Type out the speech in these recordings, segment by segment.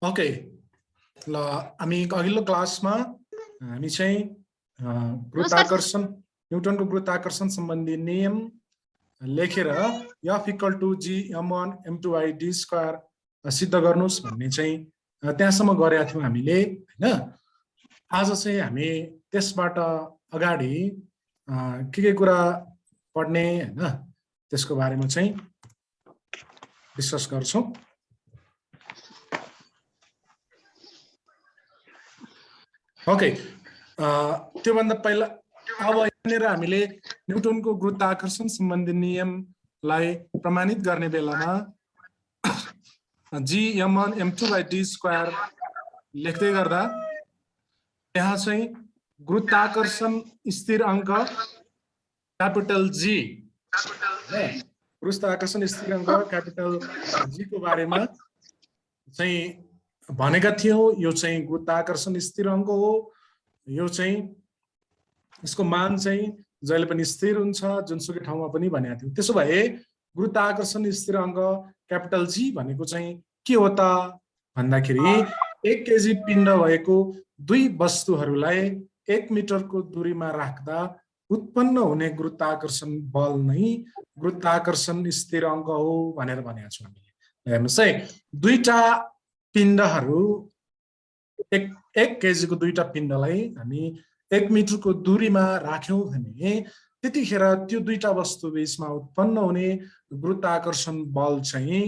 Okay ल हामी अघिल्लो क्लासमा हामी चाहिँ गुरुत्वाकर्षण न्युटनको गुरुत्वाकर्षण सम्बन्धी नियम लेखेर F equal to G m1 m2 d square सिद्ध गर्नुस् भन्ने चाहिँ त्यहाँसम्म गरेका थियौं हामीले हैन। आज चाहिँ हामी त्यसबाट अगाडि के कुरा पढ्ने हैन त्यसको बारेमा चाहिँ डिस्कस गर्छौं। ओके त्योभन्दा पहिला अब यहाँनिर हामीले न्युटनको गुरुत्वाकर्षण सम्बन्धी नियमलाई प्रमाणित गर्ने बेलामा G m1 m2 d square लेख्दै गर्दा यहाँ चाहिँ गुरुत्वाकर्षण स्थिर अङ्क क्यापिटल G गुरुत्वाकर्षण स्थिर अङ्क क्यापिटल G को बारेमा चाहिँ भनेका थियौं। यो चाहिँ गुरुत्वाकर्षण स्थिर अङ्क हो। यो चाहिँ यसको मान चाहिँ जहिले पनि स्थिर हुन्छ जुनसुकै ठाउँमा पनि भनेका थियौं। त्यसो भए गुरुत्वाकर्षण स्थिर अङ्क क्यापिटल G भनेको चाहिँ के हो त भन्दाखेरि 1 केजी पिण्ड भएको दुई वस्तुहरूलाई 1 मिटरको दूरीमा राख्दा उत्पन्न हुने गुरुत्वाकर्षण बल नै गुरुत्वाकर्षण स्थिर अङ्क हो भनेर भनेका छौं हामीले। हेर्नुस् है, दुईटा पिण्डहरू 1 केजी को दुईटा पिण्डलाई हामी 1 मिटरको दूरीमा राख्यौं भने त्यतिखेर त्यो दुईटा वस्तु बीचमा उत्पन्न हुने गुरुत्वाकर्षण बल चाहिँ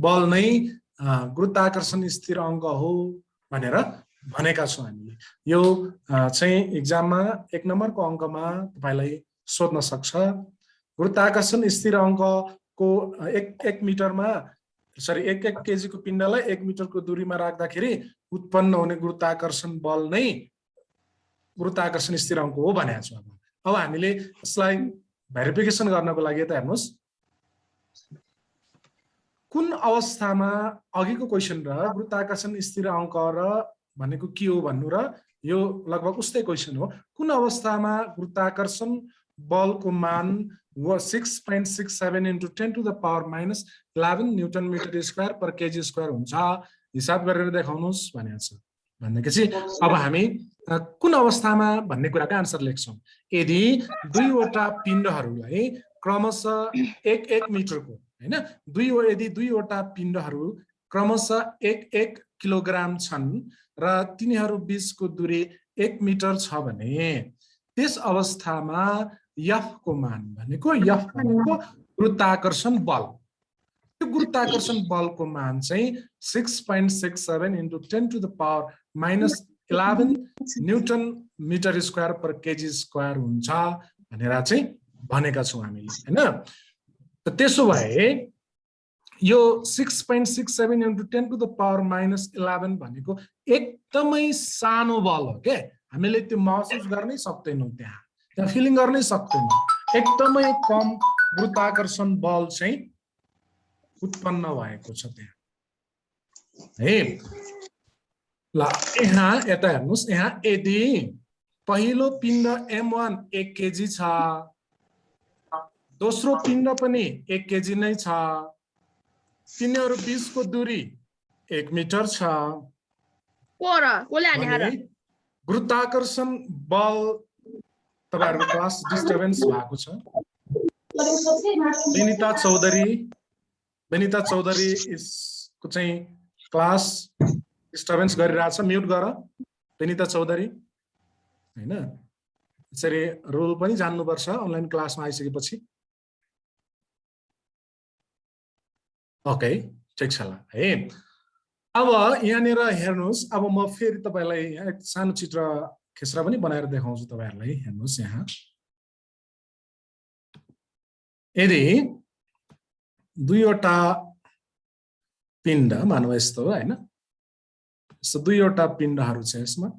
बल नै गुरुत्वाकर्षण स्थिर अङ्क हो भनेर भनेका छौं हामीले। यो चाहिँ एक्जाममा 1 नम्बरको अङ्कमा तपाईलाई सोध्न सक्छ। गुरुत्वाकर्षण स्थिर अङ्कको 1 मिटरमा सरी 1 केजी को पिण्डलाई 1 मिटरको दूरीमा राख्दाखेरि उत्पन्न हुने गुरुत्वाकर्षण बल नै गुरुत्वाकर्षण स्थिर अङ्क हो भनेको छौं। अब हामीले यसलाई भेरिफिकेसन गर्नको लागि त हेर्नुस् कुन अवस्थामा अघिको क्वेशन र गुरुत्वाकर्षण स्थिर अङ्क र भनेको के हो भन्नु र यो लगभग उस्तै क्वेशन हो। कुन अवस्थामा गुरुत्वाकर्षण बलको मान 6.67 into 10 to the power minus 11 newton metre square per KG square हुन्छ हिसाब गरेर देखाउनुस् भनेको छ। भनेपछि अब हामी कुन अवस्थामा भन्ने कुराको आन्सर लेख्छौं। यदि दुईवटा पिण्डहरूलाई क्रमशः 1 मिटरको हैन यदि दुईवटा पिण्डहरू क्रमशः 1 किलोग्राम छन् र तिनीहरू बीचको दूरी 1 मिटर छ भने त्यस अवस्थामा F को मान भनेको गुरुत्वाकर्षण बल। त्यो गुरुत्वाकर्षण बलको मान चाहिँ 6.67 into 10 to the power minus 11 newton metre square per KG square हुन्छ भनेर चाहिँ भनेका छौं हामीले हैन। त त्यसो भए यो 6.67 into 10 to the power minus 11 भनेको एकदमै सानो बल हो के। हामीले त्यो महसुस गर्नै सक्दैनौं, त्यहाँ फिलिङ गर्नै सक्दैनौं। एकदमै कम गुरुत्वाकर्षण बल चाहिँ उत्पन्न भएको छ त्यहाँ है। ल यहाँ यता हेर्नुस्, यहाँ यदि पहिलो पिण्ड m1 1 केजी छ, दोस्रो पिण्ड पनि 1 केजी नै छ, तिनीहरू बीचको दूरी 1 मिटर छ, गुरुत्वाकर्षण बल तपाईहरुको क्लास डिस्टर्बेन्स भएको छ। बेनिता चौधरी को चाहिँ क्लास डिस्टर्बेन्स गरिरहेछ, म्युट गर बेनिता चौधरी हैन। यसरी रुल पनि जान्नुपर्छ अनलाइन क्लासमा आइसकेपछि। ओके ठिक छ ल है। अब यहाँनिर हेर्नुस्, अब म फेरि तपाईलाई एक सानो चित्र खेसरा पनि बनाएर देखाउँछु तपाईहरुलाई। हेर्नुस् यहाँ यदि दुईवटा पिण्ड मानव यस्तो हो हैन, यस्तो दुईवटा पिण्डहरू छ, यसमा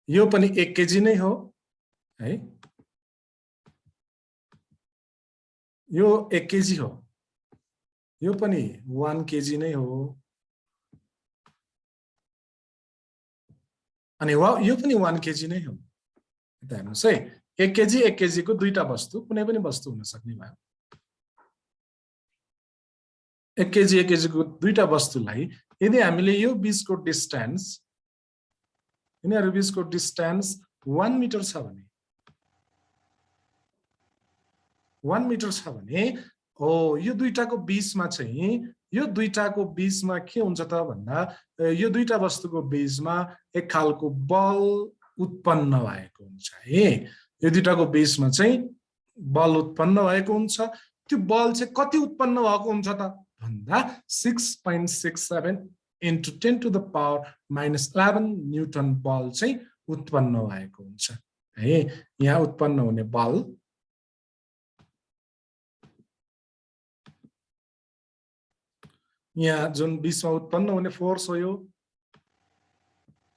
यो पनि 1 केजी नै हो है, यो 1 केजी हो, यो पनि 1 केजी नै हो, अनि यो पनि 1 केजी नै हो। हेर्नुस् है, 1 केजी को दुईटा वस्तु कुनै पनि वस्तु हुन सक्ने भयो। 1 केजी 1 केजीको दुईटा वस्तुलाई यदि हामीले यो बीचको डिस्टेन्स यिनीहरू बीचको डिस्टेन्स 1 मिटर छ भने 1 मिटर छ भने हो यो दुईटाको बीचमा चाहिँ यो दुईटाको बीचमा के हुन्छ त भन्दा यो दुईटा वस्तुको बीचमा एक खालको बल उत्पन्न भएको हुन्छ है यो दुईटाको बीचमा चाहिँ बल उत्पन्न भएको हुन्छ त्यो बल चाहिँ कति उत्पन्न भएको हुन्छ त भन्दा 6.67 into 10 to the power minus 11 Newton बल चाहिँ उत्पन्न भएको हुन्छ है यहाँ उत्पन्न हुने बल यहाँ जुन बीचमा उत्पन्न हुने फोर्स हो यो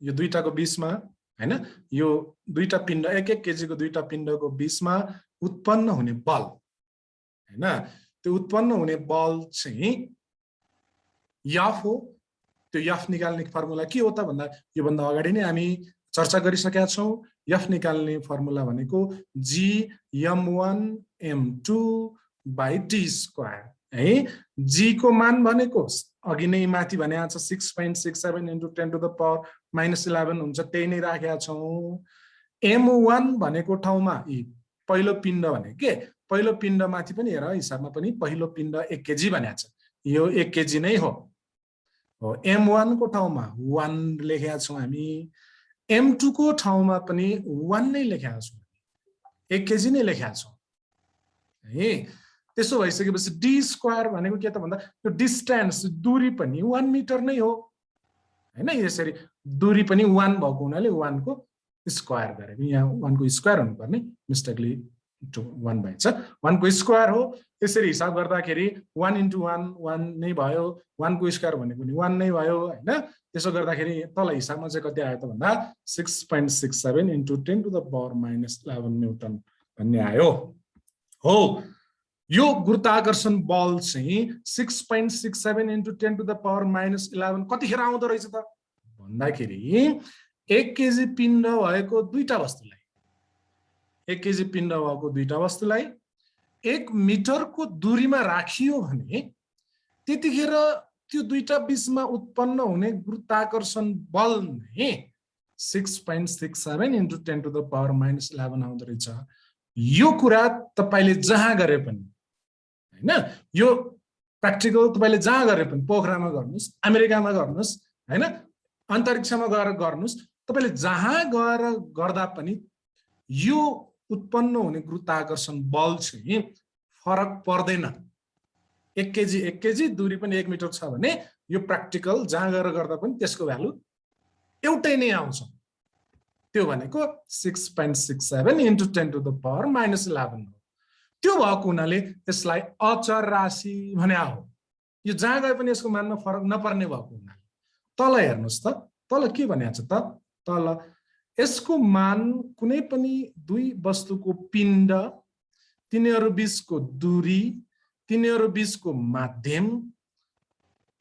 दुईटाको बीचमा हैन यो दुईटा पिण्ड 1-1 केजीको दुईटा पिण्डको बीचमा उत्पन्न हुने बल हैन त्यो उत्पन्न हुने बल चाहिँ F हो त्यो F निकाल्ने फर्मुला के हो त भन्दा यो भन्दा अगाडि नै हामी चर्चा गरिसकेका छौं F निकाल्ने फर्मुला भनेको G m1 m2 by t square है G को मान भनेको अघि नै माथि भनेको छ 6.67 into 10 to the power minus 11 हुन्छ त्यही नै राखेका छौं m1 भनेको ठाउँमा पहिलो पिण्ड भने के पहिलो पिण्ड माथि पनि हेर हिसाबमा पनि पहिलो पिण्ड 1 केजी भनेको छ यो 1 केजी नै हो m1 को ठाउँमा 1 लेखेका छौं हामी m2 को ठाउँमा पनि 1 नै लेखेका छौं 1 केजी नै लेखेका छौं है त्यसो भइसकेपछि d स्क्वायर भनेको के त भन्दा यो डिस्टेन्स दूरी पनि 1 मिटर नै हो हैन यसरी दूरी पनि 1 भएको हुनाले 1 को स्क्वायर गरेको यहाँ 1 को स्क्वायर हुनुपर्ने मिस्टेकली 1 भएछ 1 को स्क्वायर हो यसरी हिसाब गर्दाखेरि 1 into 1 1 नै भयो 1 को स्क्वायर भनेको नि 1 नै भयो हैन त्यसो गर्दाखेरि तल हिसाबमा चाहिँ कति आयो त भन्दा 6.67 into 10 to the power minus 11 Newton भन्ने आयो हो यो गुरुत्वाकर्षण बल चाहिँ 6.67 into 10 to the power minus 11 कतिखेर आउँदो रहेछ त भन्दाखेरि 1 केजी पिण्ड भएको दुईटा वस्तुलाई 1 केजी पिण्ड भएको दुईटा वस्तुलाई 1 मिटरको दूरीमा राखियो भने त्यतिखेर त्यो दुईटा बीचमा उत्पन्न हुने गुरुत्वाकर्षण बल नै 6.67 into 10 to the power minus 11 आउँदो रहेछ यो कुरा तपाईले जहाँ गरे पनि हैन यो प्र्याक्टिकल तपाईले जहाँ गरे पनि पोखरामा गर्नुस् अमेरिकामा गर्नुस् हैन अन्तरिक्षमा गएर गर्नुस् तपाईले जहाँ गएर गर्दा पनि यो उत्पन्न हुने गुरुत्वाकर्षण बल चाहिँ फरक पर्दैन 1 केजी दूरी पनि 1 मिटर छ भने यो प्र्याक्टिकल जहाँ गएर गर्दा पनि त्यसको भ्यालु एउटै नै आउँछ त्यो भनेको 6.67 into 10 to the power minus 11 हो त्यो भएको हुनाले यसलाई अचर राशि भने हो यो जहाँ गए पनि यसको मानमा फरक नपर्ने भएको हुनाले तल हेर्नुस् त तल के भनेको छ त तल यसको मान कुनै पनि दुई वस्तुको पिण्ड तिनीहरू बीचको दूरी तिनीहरू बीचको माध्यम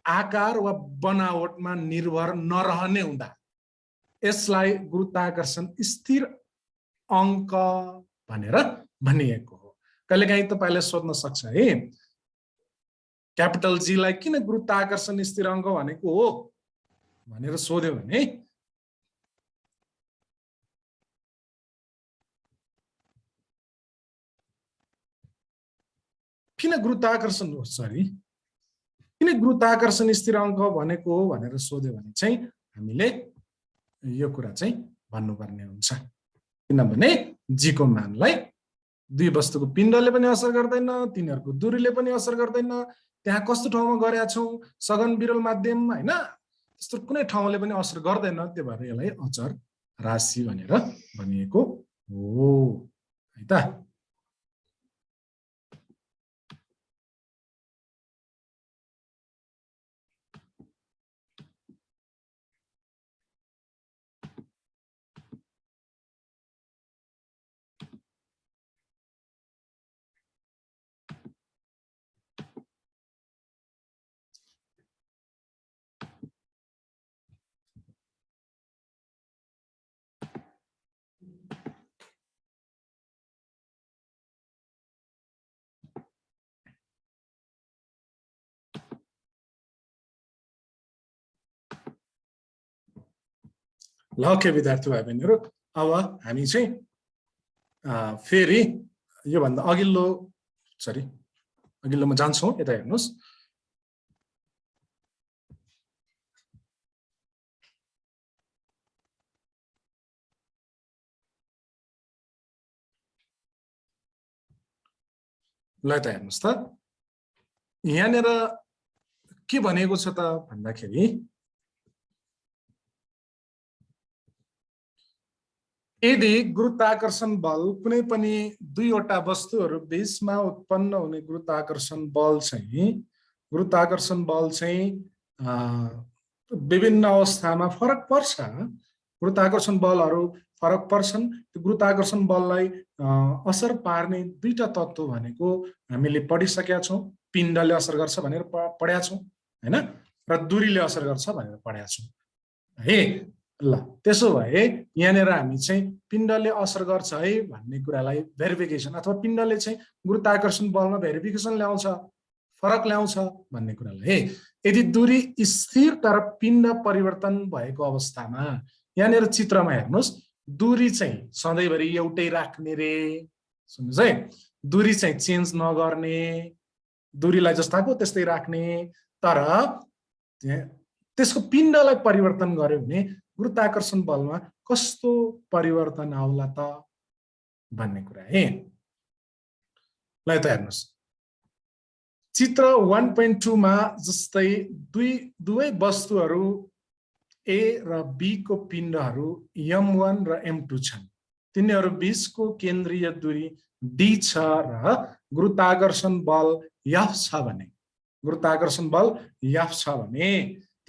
आकार वा बनावटमा निर्भर नरहने हुँदा यसलाई गुरुत्वाकर्षण स्थिर अंक भनेर भनिएको हो कहिलेकाहीँ तपाईले सोध्न सक्छ है क्यापिटल जी लाई किन गुरुत्वाकर्षण स्थिर अंक भनेको हो भनेर सोध्यो भने किन गुरुत्वाकर्षण हो सरी किन गुरुत्वाकर्षण स्थिर अंक भनेको हो भनेर सोध्यो भने चाहिँ हामीले यो कुरा चाहिँ भन्नुपर्ने हुन्छ किनभने जी को मानलाई दुई वस्तुको पिण्डले पनि असर गर्दैन तिनीहरूको दूरीले पनि असर गर्दैन त्यहाँ कस्तो ठाउँमा गरेका छौं सघन विरल माध्यम हैन त्यस्तो कुनै ठाउँले पनि असर गर्दैन त्यो भएर यसलाई अचर राशि भनेर भनिएको हो है त ल के विद्यार्थी भाइ बहिनीहरू, अब हामी चाहिँ फेरि योभन्दा अघिल्लोमा जान्छौँ। यता हेर्नुहोस्, ल यता हेर्नुहोस् त, यहाँनिर के भनेको छ त भन्दाखेरि यदि गुरुत्वाकर्षण बल कुनै पनि दुईवटा वस्तुहरू बीचमा उत्पन्न हुने गुरुत्वाकर्षण बल चाहिँ विभिन्न अवस्थामा फरक पर्छ। गुरुत्वाकर्षण बलहरू फरक पर्छन्। त्यो गुरुत्वाकर्षण बललाई असर पार्ने दुईटा तत्त्व भनेको हामीले पढिसकेका छौँ। पिण्डले असर गर्छ भनेर पढेका छौँ हैन, र दूरीले असर गर्छ भनेर पढेका छौँ है। ल त्यसो भए यहाँनिर हामी चाहिँ पिण्डले असर गर्छ है भन्ने कुरालाई भेरिफिकेसन अथवा पिण्डले चाहिँ गुरुत्वाकर्षण बलमा भेरिफिकेसन ल्याउँछ, फरक ल्याउँछ भन्ने कुरालाई है। यदि दूरी स्थिर तर पिण्ड परिवर्तन भएको अवस्थामा, यहाँनिर चित्रमा हेर्नुहोस्, दूरी चाहिँ सधैँभरि एउटै राख्ने रे, सुन्नुहोस् है, दूरी चाहिँ चेन्ज नगर्ने, दूरीलाई जस्ताको त्यस्तै राख्ने, तर त्यसको पिण्डलाई परिवर्तन गर्यो भने गुरुत्वाकर्षण बलमा कस्तो परिवर्तन आउला त भन्ने कुरा है। ल त हेर्नुहोस्, चित्र 1.2 मा जस्तै दुवै वस्तुहरू ए र बी को पिण्डहरू m1 र m2 छन्। तिनीहरू बीचको केन्द्रीय दूरी d छ र गुरुत्वाकर्षण बल F छ भने,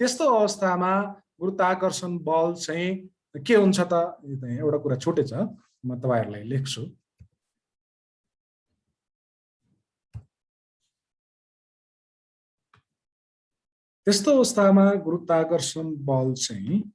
त्यस्तो अवस्थामा गुरुत्वाकर्षण बल चाहिँ के हुन्छ त? एउटा कुरा छुटे छ, म तपाईहरुलाई लेख्छु। त्यस्तो अवस्थामा गुरुत्वाकर्षण बल चाहिँ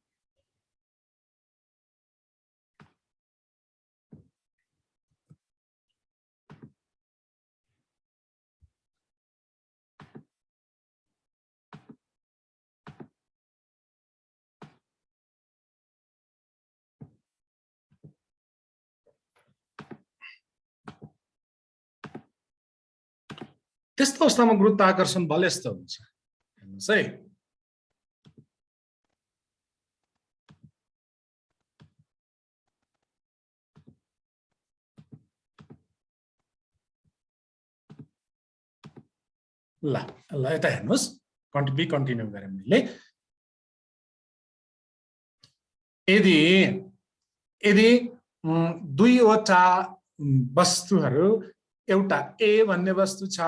त्यस्तो अवस्थामा गुरुत्वाकर्षण बल यस्तो हुन्छ। हेर्नुस् है, ल यता हेर्नुस्, कन्टिन्यू गरे मैले। यदि दुईवटा वस्तुहरू, एउटा ए भन्ने वस्तु छ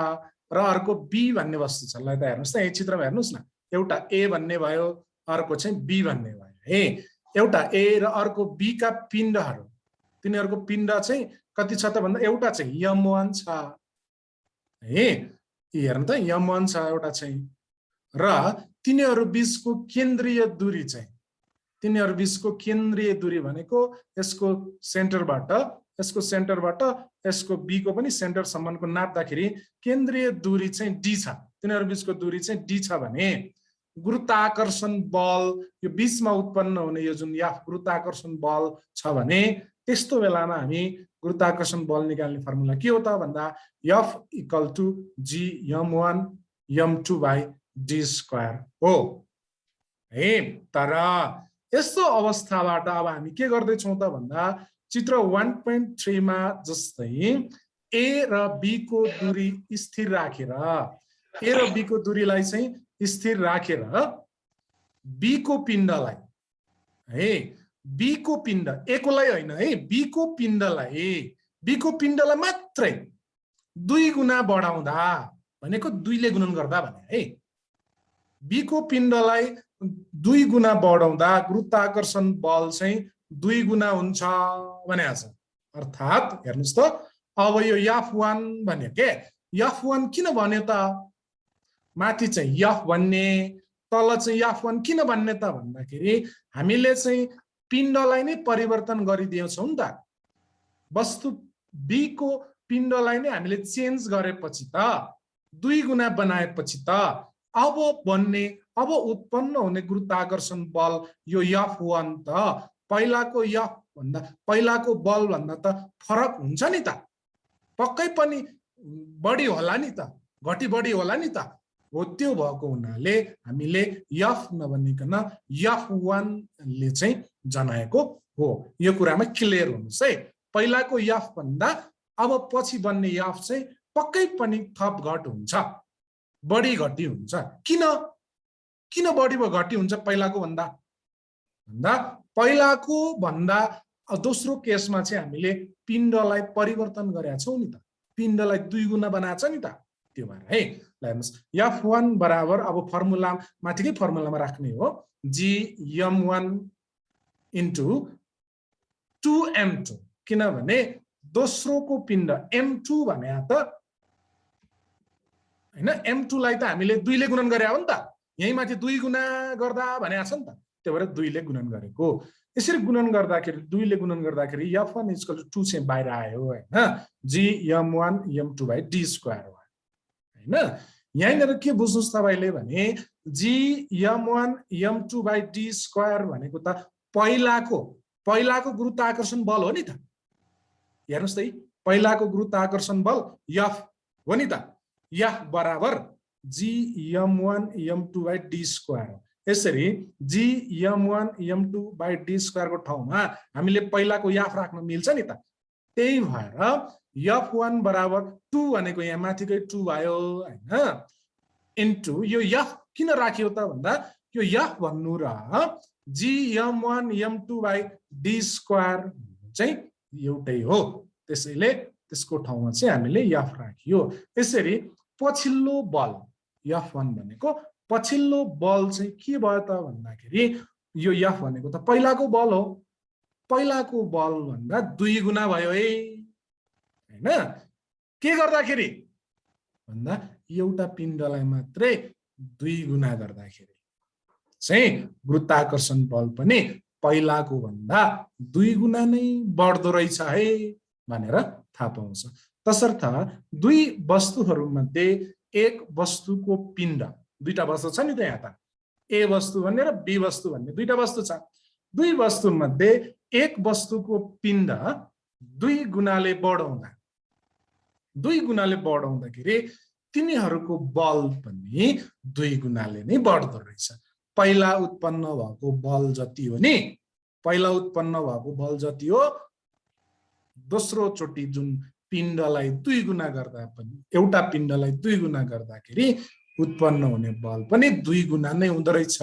र अर्को बी भन्ने वस्तु छ। ल यता हेर्नुस् त, यही चित्रमा हेर्नुस् न, एउटा ए भन्ने भयो, अर्को चाहिँ बी भन्ने भयो है। एउटा ए र अर्को बी का पिण्डहरू, तिनीहरूको पिण्ड चाहिँ कति छ त भन्दा एउटा चाहिँ m1 छ है, हेर्नु त m1 छ एउटा चाहिँ, र तिनीहरू बीचको केन्द्रीय दूरी चाहिँ, तिनीहरू बीचको केन्द्रीय दूरी भनेको यसको सेन्टरबाट यसको बी को पनि सेन्टरसम्मको नाप्दाखेरि केन्द्रीय दूरी चाहिँ डी छ। तिनीहरू बीचको दूरी चाहिँ डी छ भने गुरुत्वाकर्षण बल यो बीचमा उत्पन्न हुने यो जुन F गुरुत्वाकर्षण बल छ भने, त्यस्तो बेलामा हामी गुरुत्वाकर्षण बल निकाल्ने फर्मुला के हो त भन्दा F = G m1 m2/d² हो है। तर यस्तो अवस्थाबाट अब हामी के गर्दैछौँ त भन्दा चित्र 1.3 मा जस्तै ए र बी को दूरी स्थिर राखेर, ए र बी को दूरीलाई चाहिँ स्थिर राखेर बी को पिण्डलाई है, बी को पिण्ड ए कोलाई होइन है, बी को पिण्डलाई मात्रै 2 गुणा बढाउँदा, भनेको 2 ले गुणन गर्दा भने है, बी को पिण्डलाई 2 गुणा बढाउँदा गुरुत्वाकर्षण बल चाहिँ 2 गुणा हुन्छ भनेको छ। अर्थात हेर्नुस् त, अब यो F1 भन्यो के, F1 किन भन्यो त? माथि चाहिँ F भन्ने, तल चाहिँ F1 किन भन्ने त भन्दाखेरि हामीले चाहिँ पिण्डलाई नै परिवर्तन गरिदिएछौँ नि त। वस्तु बी को पिण्डलाई नै हामीले चेन्ज गरेपछि त, 2 गुणा बनाएपछि त अब उत्पन्न हुने गुरुत्वाकर्षण बल यो F1 त पहिलाको यफ भन्दा पहिलाको बल भन्दा त फरक हुन्छ नि त, पक्कै पनि बढी होला नि त, घटी बढी होला नि त। हो त्यो भएको हुनाले हामीले यफ नभनिकन F1 ले चाहिँ जनाएको हो। यो कुरामा क्लियर हुनुस् है। पहिलाको यफ भन्दा अब पछि बन्ने यफ चाहिँ पक्कै पनि थप घट हुन्छ, बढी घटी हुन्छ। किन बढी घटी हुन्छ पहिलाको भन्दा? पहिलाको भन्दा दोस्रो केसमा चाहिँ हामीले पिण्डलाई परिवर्तन गरेका छौँ नि त, पिण्डलाई 2 गुना बनाएको छ नि त। त्यो भएर है ल हेर्नुस्, F1 बराबर अब फर्मुला माथिकै फर्मुलामा राख्ने हो, Gm1 इन्टु 2m2, किनभने दोस्रोको पिण्ड m2 भने त हैन, m2 लाई त हामीले 2 ले गुणन गरे हो नि त, यही माथि 2 गुना गर्दा भनेको छ नि त, त्यो भएर 2 ले गुणन गरेको। यसरी गुणन गर्दाखेरि 2 ले गुणन गर्दाखेरि F1 = 2 चाहिँ बाहिर आयो हैन, Gm1 m2/d² हो हैन। यहाँनिर के बुझ्नुस् तपाईले भने Gm1 m2/d² भनेको त पहिलाको गुरुत्वाकर्षण बल हो नि त। हेर्नुस् त, पहिलाको गुरुत्वाकर्षण बल F हो नि त, F बराबर Gm1 m2/d²। यसरी Gm1 m2/d² को ठाउँमा हामीले पहिलाको F राख्न मिल्छ नि त। त्यही भएर F1 बराबर 2 भनेको यहाँ माथिकै 2 भयो हैन, इन्टु यो F किन राखियो त भन्दा यो F भन्नु र Gm1 m2/d² चाहिँ एउटै हो, त्यसैले त्यसको ठाउँमा चाहिँ हामीले F राखियो। यसरी पछिल्लो बल F1 भनेको पछिल्लो बल चाहिँ के भयो त भन्दाखेरि यो F भनेको त पहिलाको बल हो, पहिलाको बल भन्दा 2 गुना भयो है हैन। के गर्दाखेरि भन्दा एउटा पिण्डलाई मात्रै 2 गुना गर्दाखेरि चाहिँ गुरुत्वाकर्षण बल पनि पहिलाको भन्दा 2 गुना नै बढ्दो रहेछ है भनेर थाहा पाउँछ। तसर्थ दुई वस्तुहरू मध्ये एक वस्तुको पिण्ड, दुईटा वस्तु छ नि त यहाँ त, ए वस्तु भन्ने र बी वस्तु भन्ने दुईटा वस्तु छ। दुई वस्तु मध्ये एक वस्तुको पिण्ड 2 गुनाले बढाउँदाखेरि तिनीहरूको बल पनि 2 गुनाले नै बढ्दो रहेछ। पहिला उत्पन्न भएको बल जति हो नि, पहिला उत्पन्न भएको बल जति हो, दोस्रो चोटि जुन पिण्डलाई 2 गुना गर्दा पनि, एउटा पिण्डलाई 2 गुना गर्दाखेरि उत्पन्न हुने बल पनि 2 गुना नै हुँदो रहेछ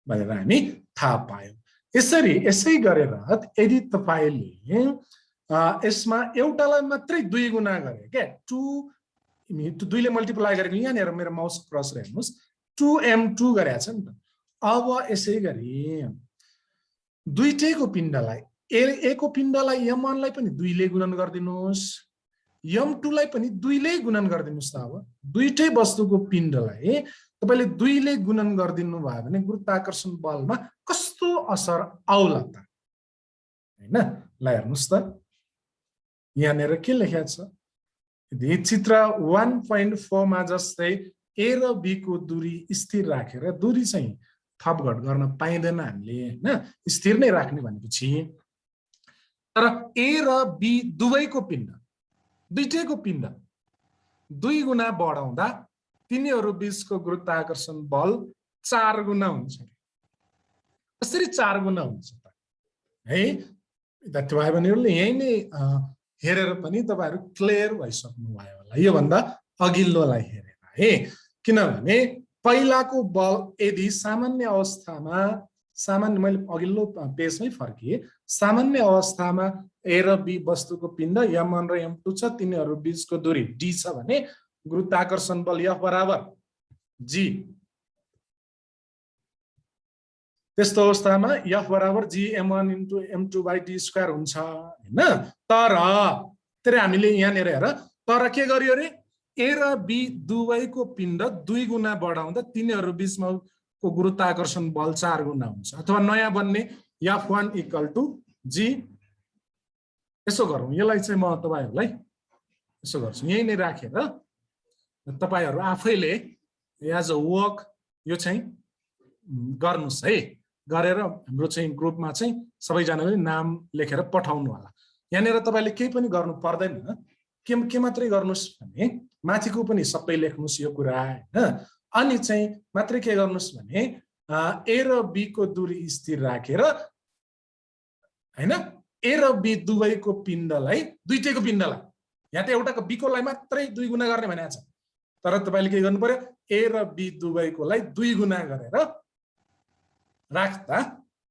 भनेर हामी थाहा पायौं। यसै गरेर यदि तपाईले यसमा एउटालाई मात्रै 2 गुना गरे के 2 ले मल्टिप्लाई गरेको, यहाँनिर मेरो माउस क्रस हेर्नुस् 2m2 गरेको छ नि त। अब यसै गरी दुईटैको पिण्डलाई ए को पिण्डलाई m1 लाई पनि 2 ले गुणन गरिदिनुस्, m2 लाई पनि 2 ले गुणन गरिदिनुस् त। अब दुईटै वस्तुको पिण्डलाई तपाईले 2 ले गुणन गरिदिनु भयो भने गुरुत्वाकर्षण बलमा कस्तो असर आउला त हैन। ल हेर्नुस् त, यहाँनिर के लेखेको छ, यदि चित्र 1.4 मा जस्तै ए र बी को दूरी स्थिर राखेर, दूरी चाहिँ थपघट गर्न पाइँदैन हामीले हैन, स्थिर नै राख्ने भनेपछि, तर ए र बी दुवैको पिण्ड, दुईटैको पिण्ड 2 गुना बढाउँदा तिनीहरू बीचको गुरुत्वाकर्षण बल 4 गुना हुन्छ। कसरी 4 गुना हुन्छ त है, तपाईँहरूले यही नै हेरेर पनि तपाईहरु क्लियर भइसक्नु भयो होला यो भन्दा अघिल्लोलाई हेरेर है। किनभने पहिलाको बल यदि सामान्य अवस्थामा, मैले अघिल्लो पेजमै फर्किए, सामान्य अवस्थामा ए र बी वस्तुको पिण्ड m1 र m2 छ, तिनीहरू बीचको दूरी d छ भने गुरुत्वाकर्षण बल F बराबर g, त्यस्तो अवस्थामा F बराबर Gm1 * m2/d² हुन्छ हैन। तर हामीले यहाँनिर हेर, तर के गर्यो रे, ए र बी दुवैको पिण्ड 2 गुना बढाउँदा तिनीहरू बीचमा को गुरुत्वाकर्षण बल 4 गुना हुन्छ। अथवा नयाँ बन्ने F1 = g। यसो गरौँ, यसलाई चाहिँ म तपाईहरुलाई यसो गर्छु, यही नै राखेर तपाईहरु आफैले एज अ वर्क यो चाहिँ गर्नुस् है। गरेर हाम्रो चाहिँ ग्रुपमा चाहिँ सबैजनाले नाम लेखेर पठाउनु होला। यहाँनिर तपाईँले केही पनि गर्नु पर्दैन, के मात्रै गर्नुहोस् भने माथिको पनि सबै लेख्नुहोस् यो कुरा होइन। अनि चाहिँ मात्रै के गर्नुहोस् भने ए र बी को दूरी स्थिर राखेर हैन, ए र बी दुवैको पिण्डलाई, दुईटैको पिण्डलाई, यहाँ त एउटाको बीकोलाई मात्रै 2 गुणा गर्ने भनेको छ, तर तपाईँले के गर्नु पर्यो, ए र बी दुवैकोलाई 2 गुणा गरेर राख्दा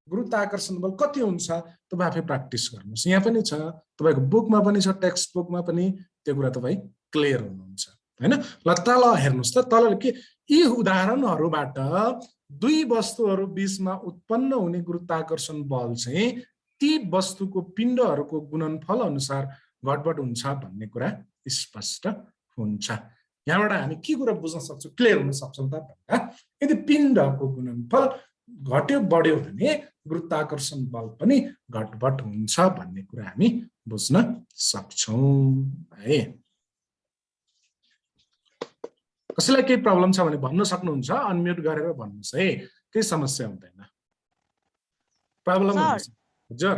गुरुत्वाकर्षण बल कति हुन्छ तपाईँ आफै प्र्याक्टिस गर्नुहोस्। यहाँ पनि छ, तपाईँको बुकमा पनि छ, टेक्स्ट बुकमा पनि त्यो कुरा तपाईँ क्लियर हुनुहुन्छ हैन। ल तल हेर्नुहोस् त, तल के यी उदाहरणहरूबाट दुई वस्तुहरू बीचमा उत्पन्न हुने गुरुत्वाकर्षण बल चाहिँ ती वस्तुको पिण्डहरूको गुणनफल अनुसार घटबड हुन्छ भन्ने कुरा स्पष्ट हुन्छ। यहाँबाट हामी के कुरा बुझ्न सक्छौँ, क्लियर हुन सक्छौँ त भन्दा, यदि पिण्डको गुणनफल घट्यो बढ्यो भने गुरुत्वाकर्षण बल पनि घटबड हुन्छ भन्ने कुरा हामी बुझ्न सक्छौँ है। कसैलाई केही प्रब्लम छ भने भन्न सक्नुहुन्छ, अनम्युट गरेर भन्नुहोस् है, केही समस्या हुँदैन। प्रब्लम हजुर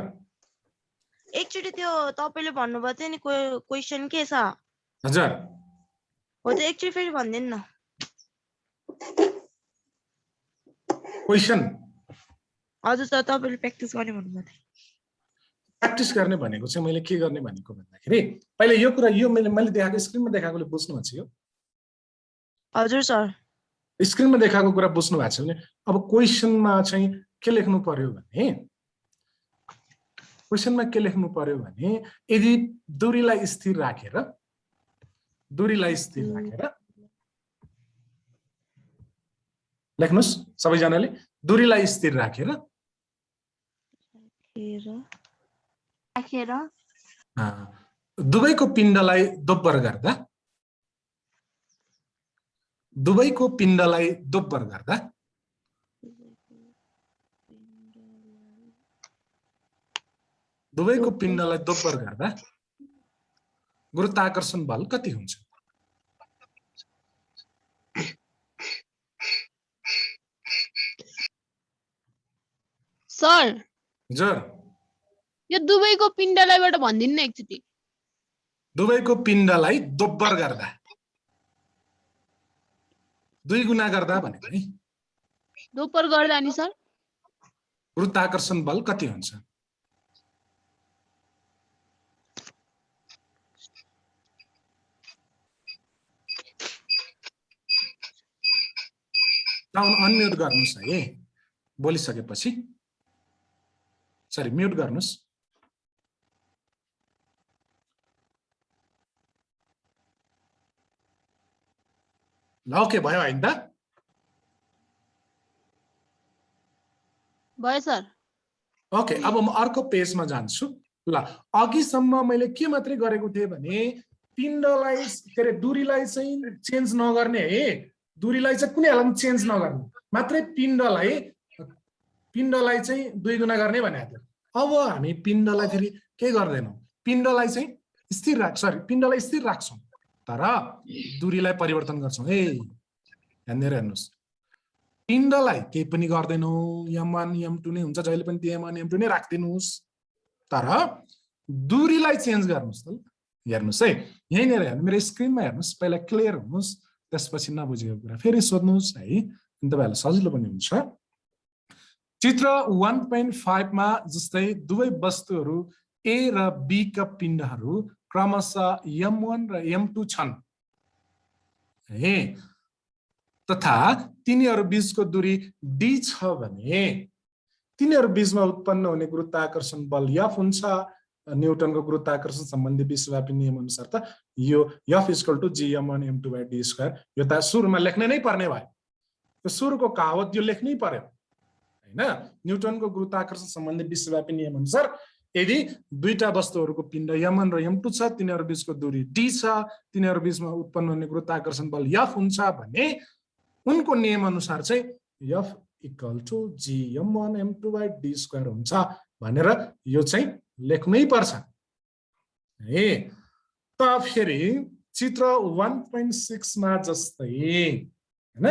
एकचोटि त्यो तपाईले भन्नुभयो थियो नि क्वेशन के छ हजुर, हो त्यो एकचोटि फेरि भन्दिनु न। क्वेशन हजुर सर, तपाईले प्र्याक्टिस गर्ने भन्नुभयो थियो। प्र्याक्टिस गर्ने भनेको चाहिँ मैले के गर्ने भनेको भन्दाखेरि पहिले यो कुरा, यो मैले देखाएको स्क्रिनमा देखाएकोले बुझ्नु भएको छ। यो हजुर सर, स्क्रिनमा देखाएको कुरा बुझ्नु भएको छ भने अब क्वेसनमा चाहिँ के लेख्नु पर्यो भने, क्वेसनमा के लेख्नु पर्यो भने यदि दूरीलाई स्थिर राखेर, दूरीलाई स्थिर राखेर लेख्नुस् सबैजनाले, दूरीलाई स्थिर राखेर दुवैको पिण्डलाई दोब्बर गर्दा, दुवैको पिण्डलाई दोब्बर गर्दा दुवैको पिण्डलाई दोब्बर गर्दा गुरुत्वाकर्षण बल कति हुन्छ? सर हजुर, यो दुवैको पिण्डलाईबाट भन्दिनु न एकचोटि। दुवैको पिण्डलाई दोब्बर गर्दा, 2 गुणा गर्दा भनेको है, दोब्बर गर्दा नि सर गुरुत्वाकर्षण बल कति हुन्छ? अनम्युट गर्नुहोस् है, बोलिसकेपछि सरी म्युट गर्नुहोस्। ल ओके भयो होइन त? भयो सर। ओके, अब म अर्को पेजमा जान्छु। ल अघिसम्म मैले के मात्रै गरेको थिएँ भने पिण्डलाई के अरे दूरीलाई चाहिँ चेन्ज नगर्ने है, दूरीलाई चाहिँ कुनै हालतमा चेन्ज नगर्ने, मात्रै पिण्डलाई चाहिँ 2 गुणा गर्ने भनेको थियो। अब हामी पिण्डलाई फेरि के गर्दैनौँ, पिण्डलाई चाहिँ स्थिर पिण्डलाई स्थिर राख्छौँ तर दूरीलाई परिवर्तन गर्छौँ। ए ध्यान दिएर हेर्नुहोस्, पिण्डलाई केही पनि गर्दैनौँ, m1 m2 नै हुन्छ, जहिले पनि त्यो m1 m2 नै राखिदिनुहोस्, तर दूरीलाई चेन्ज गर्नुहोस्। त हेर्नुहोस् है, यहीँनिर हेर्नु, मेरो स्क्रिनमा हेर्नुहोस्, पहिला क्लियर हुनुहोस्, त्यसपछि नबुझेको कुरा फेरि सोध्नुहोस् है, अनि तपाईँहरूलाई सजिलो पनि हुन्छ। चित्र 1.5 मा जस्तै दुवै वस्तुहरू ए र बी का पिण्डहरू क्रमशः m1 र m2 छन् है, तथा तिनीहरू बीचको दूरी d छ भने तिनीहरू बीचमा उत्पन्न हुने गुरुत्वाकर्षण बल F हुन्छ। न्युटनको गुरुत्वाकर्षण सम्बन्धी विश्वव्यापी नियम अनुसार त यो F = gm1 m2/d², यो त सुरुमा लेख्नै नै पर्ने भयो, यो सुरुको कहावत यो लेख्नै पर्यो हैन। न्युटनको गुरुत्वाकर्षण सम्बन्धी विश्वव्यापी नियम अनुसार यदि दुईटा वस्तुहरूको पिण्ड m1 र m2 छ, तिनीहरू बीचको दूरी d छ, तिनीहरू बीचमा उत्पन्न हुने गुरुत्वाकर्षण बल F हुन्छ भने उनको नियम अनुसार चाहिँ F = gm1 m2/d² हुन्छ भनेर यो चाहिँ लेख्नै पर्छ है। त फेरि चित्र 1.6 मा जस्तै हैन,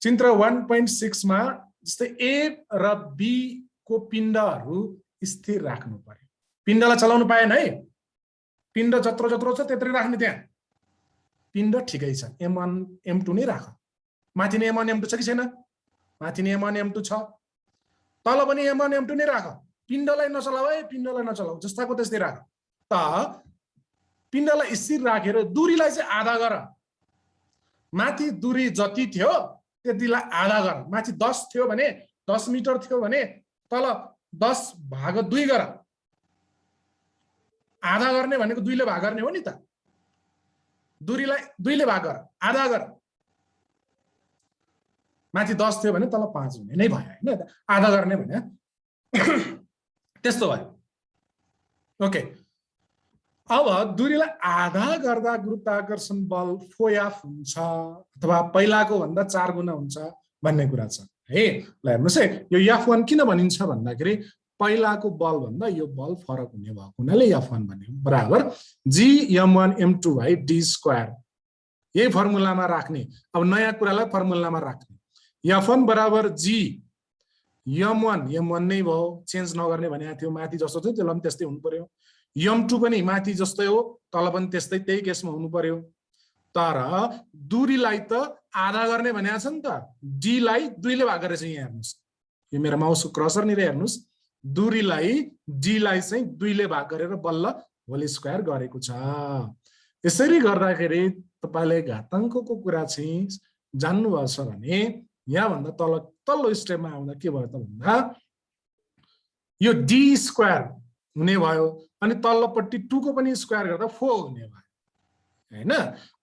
चित्र 1.6 मा जस्तै ए र बी को पिण्डहरू स्थिर राख्नु पर्यो। पिण्डलाई चलाउनु पाएन है, पिण्ड जत्रो जत्रो छ त्यत्रै राख्ने, त्यहाँ पिण्ड ठिकै छ, M1 M2 नै राख। माथि नै M1 M2 छ कि छैन? माथि नै M1 M2 छ, तल पनि M1 M2 नै राख। पिण्डलाई नचलाऊ है, पिण्डलाई नचलाऊ, जस्ताको त्यस्तै राख। त पिण्डलाई स्थिर राखेर दूरीलाई चाहिँ आधा गर। माथि दूरी जति थियो त्यतिलाई आधा गर। माथि 10 थियो भने 10 मिटर थियो भने तल 10/2 गर। आधा गर्ने भनेको 2 ले भाग गर्ने हो नि त। दूरीलाई 2 ले भाग गर, आधा गर। माथि 10 थियो भने तल 5 हुने नै भयो हैन, आधा गर्ने भने त्यस्तो भयो। ओके, अब दूरीलाई आधा गर्दा गुरुत्वाकर्षण बल फोएफ हुन्छ अथवा पहिलाको भन्दा 4 गुना हुन्छ भन्ने कुरा छ है। ल हेर्नुस् है, यो F1 किन भनिन्छ भन्दाखेरि पहिलाको बल भन्दा यो बल फरक हुने भएको हुनाले F1 भन्यो बराबर G(m1m2/d²। यही फर्मुलामा राख्ने, अब नयाँ कुरालाई फर्मुलामा राख्ने। F1 बराबर G(m1)(m1) नै भयो, चेन्ज नगर्ने भनेको थियो। माथि जस्तो थियो त्यसलाई पनि त्यस्तै हुनु पर्यो। M2 पनि माथि जस्तै हो, तल पनि त्यस्तै, त्यही केसमा हुनु पर्यो। तर दूरीलाई त आधा गर्ने भनेको छ नि त। D लाई 2 ले भाग गरेछ। यहाँ हेर्नुस्, यो मेरो माउसको क्रसर नि हेर्नुस्, दूरीलाई D लाई चाहिँ 2 ले भाग गरेर बल्ल होल स्क्वायर गरेको छ। यसरी गर्दाखेरि तपाईले घाताङ्कको कुरा चाहिँ जान्नु भएछ भने यहाँ भन्दा तल्लो स्टेपमा आउँदा के भयो त भन्दा यो d² हुने भयो, अनि तल्लोपट्टि 2 को पनि स्क्वायर गर्दा 4 हुने भयो हैन।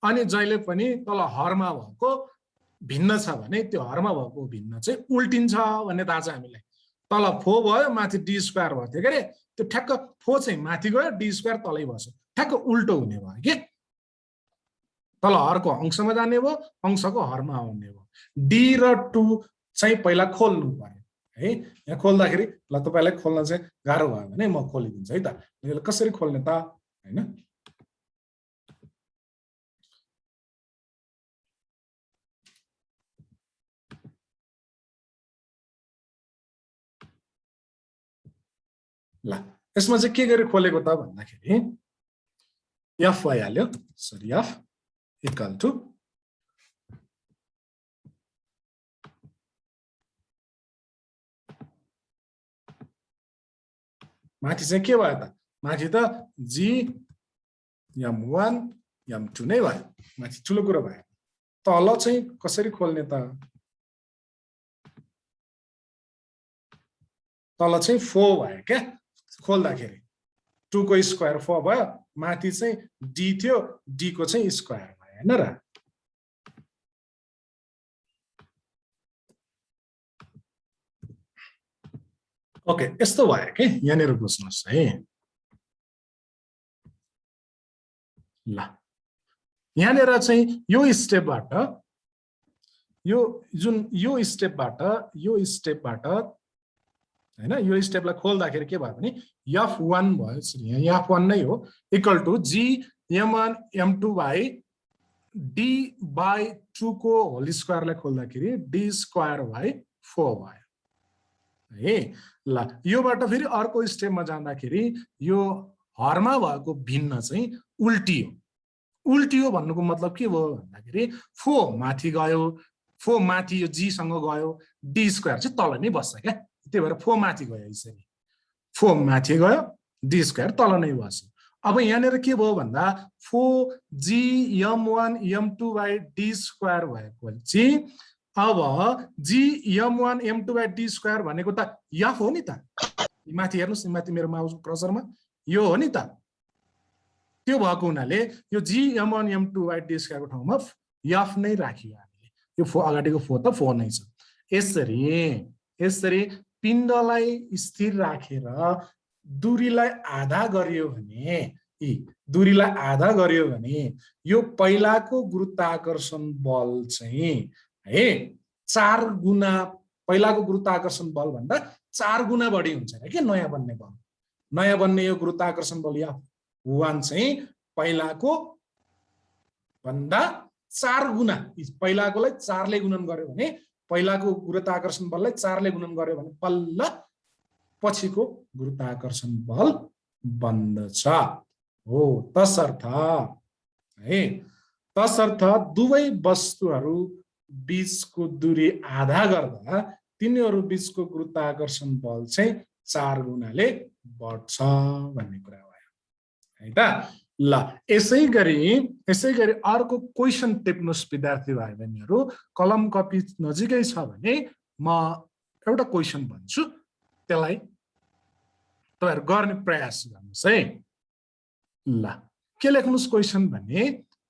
अनि जहिले पनि तल हरमा भएको भिन्न छ भने त्यो हरमा भएको भिन्न चाहिँ उल्टिन्छ भन्ने थाहा छ हामीलाई। तल 4 भयो, माथि d² भयो थियो के रे, त्यो ठ्याक्क 4 चाहिँ माथि गयो, d² तलै बस्यो, ठ्याक्क उल्टो हुने भयो के। तल हरको अंशमा जाने भयो, अंशको हरमा आउने भयो। d र 2 चाहिँ पहिला खोल्नु पर्यो है। यहाँ खोल्दाखेरि ल तपाईलाई खोल्न चाहिँ गाह्रो भयो भने म खोलिदिन्छु है त। यसले कसरी खोल्ने त हैन। ल यसमा चाहिँ के गरी खोलेको त भन्दाखेरि f भइहाल्यो, सरी f इक्वल टु माथि चाहिँ के भयो त, माथि त G(m1) (m2) नै भयो, माथि ठुलो कुरा भयो। तल चाहिँ कसरी खोल्ने त, तल चाहिँ 4 भयो क्या खोल्दाखेरि। 2 को स्क्वायर 4 भयो, माथि चाहिँ d थियो, d को चाहिँ स्क्वायर भयो हैन र। ओके, यस्तो भयो के, यहाँनिर बुझ्नुहोस् है। ल यहाँनिर चाहिँ यो स्टेपबाट यो स्टेपबाट हैन, यो स्टेपलाई खोल्दाखेरि के भयो भने F1 भयो, यहाँ F1 नै हो, इक्वल टु G(m1m2/d/2) को होल स्क्वायरलाई खोल्दाखेरि d² बाइ 4 भयो है। ल योबाट फेरि अर्को स्टेपमा जाँदाखेरि यो हरमा भएको भिन्न चाहिँ उल्टियो। उल्टियो भन्नुको मतलब के भयो भन्दाखेरि 4 माथि गयो, 4 माथि यो g सँग गयो, d² चाहिँ तल नै बस्छ क्या। त्यही भएर 4 माथि गयो, यसरी 4 माथि गयो, d² तल नै बस्यो। अब यहाँनिर के भयो भन्दा 4G(m1m2/d² भएपछि अब G(m1m2/d² भनेको त f हो नि त। माथि हेर्नुस्, माथि मेरो माउस कर्सरमा यो हो नि त। त्यो भएको हुनाले यो G(m1m2/d² को ठाउँमा f नै राखियो हामीले। यो 4 अगाडिको 4 त 4 नै छ। यसरी पिण्डलाई स्थिर राखेर दूरीलाई आधा गरियो भने यो पहिलाको गुरुत्वाकर्षण बल चाहिँ है 4 गुना, पहिलाको गुरुत्वाकर्षण बल भन्दा 4 गुना बढी हुन्छ के नयाँ बन्ने बल। नयाँ बन्ने यो गुरुत्वाकर्षण बल F1 चाहिँ पहिलाको भन्दा 4 गुना, पहिलाकोलाई 4 ले गुणन गर्यो भने पहिलाको गुरुत्वाकर्षण बललाई 4 ले गुणन गर्यो भने बल्ल पछिको गुरुत्वाकर्षण बल बन्दछ हो। तसर्थ दुवै वस्तुहरू बीचको दूरी आधा गर्दा तिनीहरू बीचको गुरुत्वाकर्षण बल चाहिँ 4 गुणाले बढ्छ भन्ने कुरा भयो है त। ल यसै गरी अर्को क्वेशन टिप्नुस् विद्यार्थी भाइ बहिनीहरू। कलम कपी नजिकै छ भने म एउटा क्वेशन भन्छु, त्यसलाई तपाईहरु गर्ने प्रयास गर्नुस् है। ल के लेख्नुस् क्वेशन भने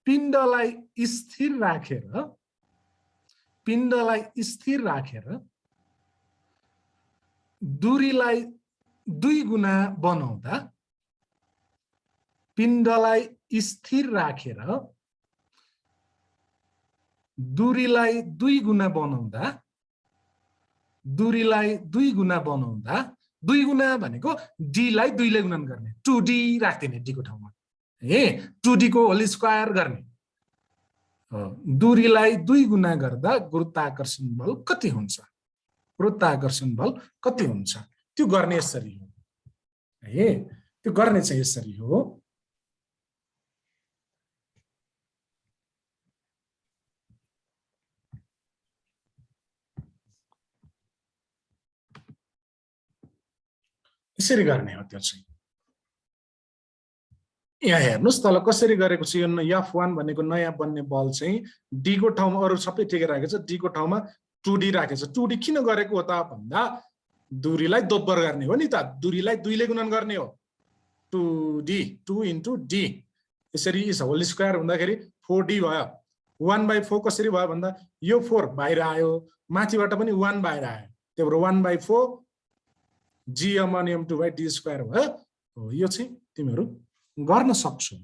पिण्डलाई स्थिर राखेर दूरीलाई 2 गुणा बनाउँदा पिण्डलाई स्थिर राखेर दूरीलाई 2 गुणा बनाउँदा 2 गुणा भनेको d लाई 2 ले गुणन गर्ने 2d राख्दिने d को ठाउँमा ए 2d को होल स्क्वायर गर्ने दूरीलाई 2 गुणा गर्दा गुरुत्वाकर्षण बल कति हुन्छ त्यो गर्ने यसरी हो है। त्यो गर्ने चाहिँ यसरी हो। यसरी गर्ने हो। त्यो चाहिँ यहाँ हेर्नुस् तल कसरी गरेको छु। यो F1 भनेको नयाँ बन्ने बल चाहिँ d को ठाउँमा अरु सबै ठिकै राखेको छ, d को ठाउँमा 2d राखेको छ। 2d किन गरेको हो त भन्दा दूरीलाई दोब्बर गर्ने हो नि त, दूरीलाई 2 ले गुणन गर्ने हो। 2d 2 into d यसरी होल स्क्वायर हुँदाखेरि 4d भयो। 1/4 कसरी भयो भन्दा यो 4 बाहिर आयो, माथिबाट पनि 1 बाहिर आयो, त्यही भएर 1/4 g(m1m2/d² भयो। यो चाहिँ तिमीहरू गर्न सक्छौ,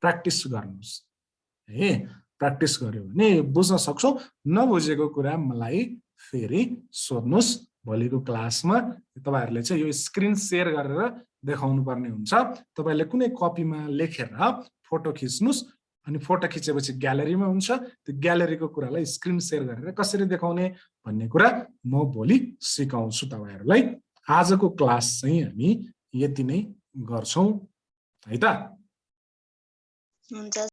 प्र्याक्टिस गर्नुस् है। प्र्याक्टिस गर्यो भने बुझ्न सक्छौ। नबुझेको कुरा मलाई फेरि सोध्नुस् भोलिको क्लासमा। तपाईहरुले चाहिँ यो स्क्रिन शेयर गरेर देखाउनु पर्ने हुन्छ। तपाईहरुले कुनै कपीमा लेखेर फोटो खिच्नुस् अनि फोटो खिचेपछि ग्यालरीमा हुन्छ। त्यो ग्यालरीको कुरालाई स्क्रिन शेयर गरेर कसरी देखाउने भन्ने कुरा म भोलि सिकाउँछु तपाईहरुलाई। आजको क्लास चाहिँ हामी यति नै गर्छौं है त। हुन्छ।